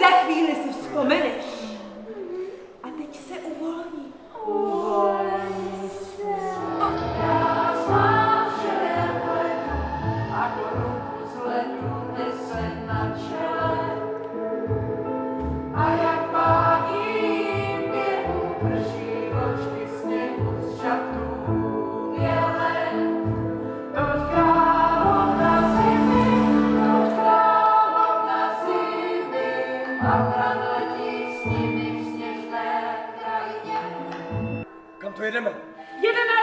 Za chvíli si vzpomeneš. A teď se uvolní. Uvolní se. Já sám všem letu a koruku z letu nese na čele. A jak pádí v běhu prší vločky sněhu z šatů bělé. Toť královna zimy, a bran letí s nimi v sněžné krajině. Kam to jedeme? Jedeme